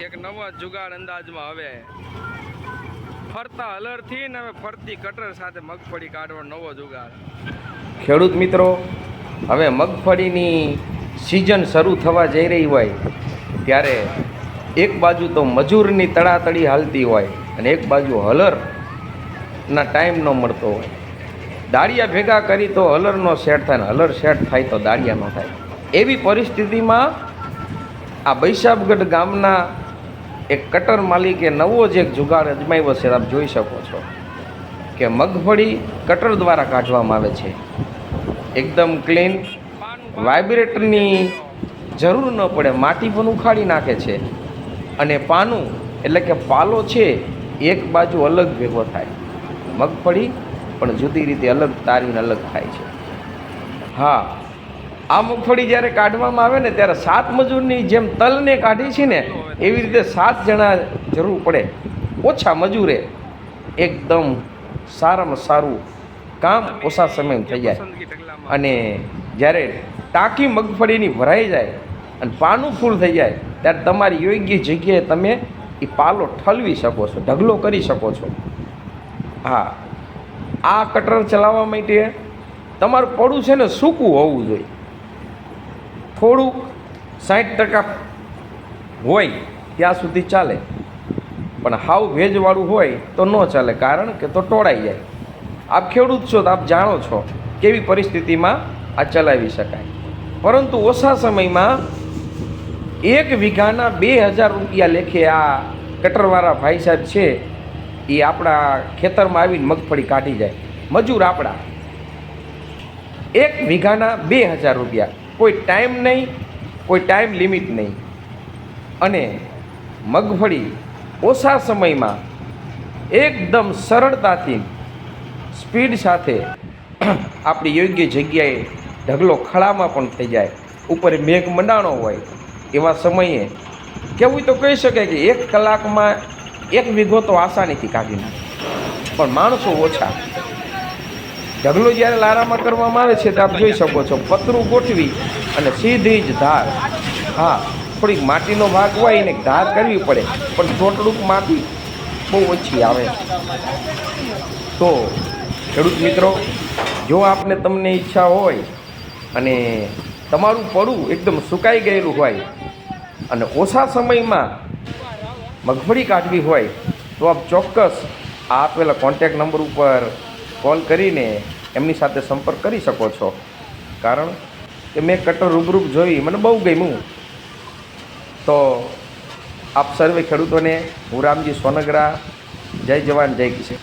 એક નવો જુગાડ અંદાજમાં હવે ફરતા હલરથી ને હવે ફરતી કટર સાથે મગફળી કાઢવાનો નવો જુગાડ. ખેડૂત મિત્રો, હવે મગફળીની સિઝન શરૂ થવા જઈ રહી હોય ત્યારે એક બાજુ તો મજૂરની તડાતડી હાલતી હોય અને એક બાજુ હલરના ટાઈમ ન મળતો હોય. દાળિયા ભેગા કરી તો હલરનો સેટ થાય ને હલર સેટ થાય તો દાળિયા ન થાય. એવી પરિસ્થિતિમાં આ બૈસાબગઢ ગામના એક કટર માલિકે નવો જ એક જુગાડ અજમાવ્યો છે. આપ જોઈ શકો છો કે મગફળી કટર દ્વારા કાઢવામાં આવે છે. એકદમ ક્લીન, વાઇબ્રેટરની જરૂર ન પડે, માટી પણ ઉખાડી નાખે છે અને પાનું એટલે કે પાલો છે એક બાજુ અલગ ભેગો થાય, મગફળી પણ જુદી રીતે અલગ તારીને અલગ થાય છે. હા, આ મગફળી જ્યારે કાઢવામાં આવે ને ત્યારે 7 મજૂરની જેમ તલને કાઢી છે ને એવી રીતે 7 જણા જરૂર પડે, ઓછા મજૂરે એકદમ સારામાં સારું કામ ઓછા સમયમાં થઈ જાય. અને જ્યારે ટાંકી મગફળીની ભરાઈ જાય અને પાનું ફૂલ થઈ જાય ત્યારે તમારી યોગ્ય જગ્યાએ તમે એ પાલો ઠલવી શકો છો, ઢગલો કરી શકો છો. હા, આ કટર ચલાવવા માટે તમારું પડું છે ને સૂકું હોવું જોઈએ. થોડુંક 60% હોય ત્યાં સુધી ચાલે, પણ હાવ ભેજવાળું હોય તો ન ચાલે, કારણ કે તો ટોળાઈ જાય. આપ ખેડૂત છો તો આપ જાણો છો કેવી પરિસ્થિતિમાં આ ચલાવી શકાય. પરંતુ ઓછા સમયમાં 1 વીઘાના 2000 રૂપિયા લેખે આ કટરવાળા ભાઈ સાહેબ છે એ આપણા ખેતરમાં આવીને મગફળી કાઢી જાય. મજૂર આપણા 1 વીઘાના 2000 રૂપિયા, કોઈ ટાઈમ નહીં, કોઈ ટાઈમ લિમિટ નહીં. અને મગફળી ઓછા સમયમાં એકદમ સરળતાથી સ્પીડ સાથે આપણી યોગ્ય જગ્યાએ ઢગલો ખળામાં પણ થઈ જાય. ઉપર મેઘ મંડાણો હોય એવા સમયે કેવું તો કહી શકાય કે 1 કલાકમાં 1 વીઘો તો આસાનીથી કાઢી નાખે, પણ માણસો ઓછા. ઢગલો જ્યારે લારામાં કરવામાં આવે છે તો આપ જોઈ શકો છો પતરું ગોઠવી અને સીધી જ ધાર. હા, થોડીક માટીનો ભાગ હોય ને ધાર કરવી પડે, પણ થોડુંક માટી બહુ ઓછી આવે. તો ખેડૂત મિત્રો, જો આપને તમને ઈચ્છા હોય અને તમારું પડું એકદમ સુકાઈ ગયેલું હોય અને ઓછા સમયમાં મગફળી કાઢવી હોય તો આપ ચોક્કસ આ આપેલા કોન્ટેક નંબર ઉપર કોલ કરીને એમની સાથે સંપર્ક કરી શકો છો. કારણ કે મેં કટર રૂબરૂપ જોઈ, મને બહુ ગમ્યું. તો આપ સર્વે ખેડૂતોને હું રામજી સોનગરા, જય જવાન જય કિસાન.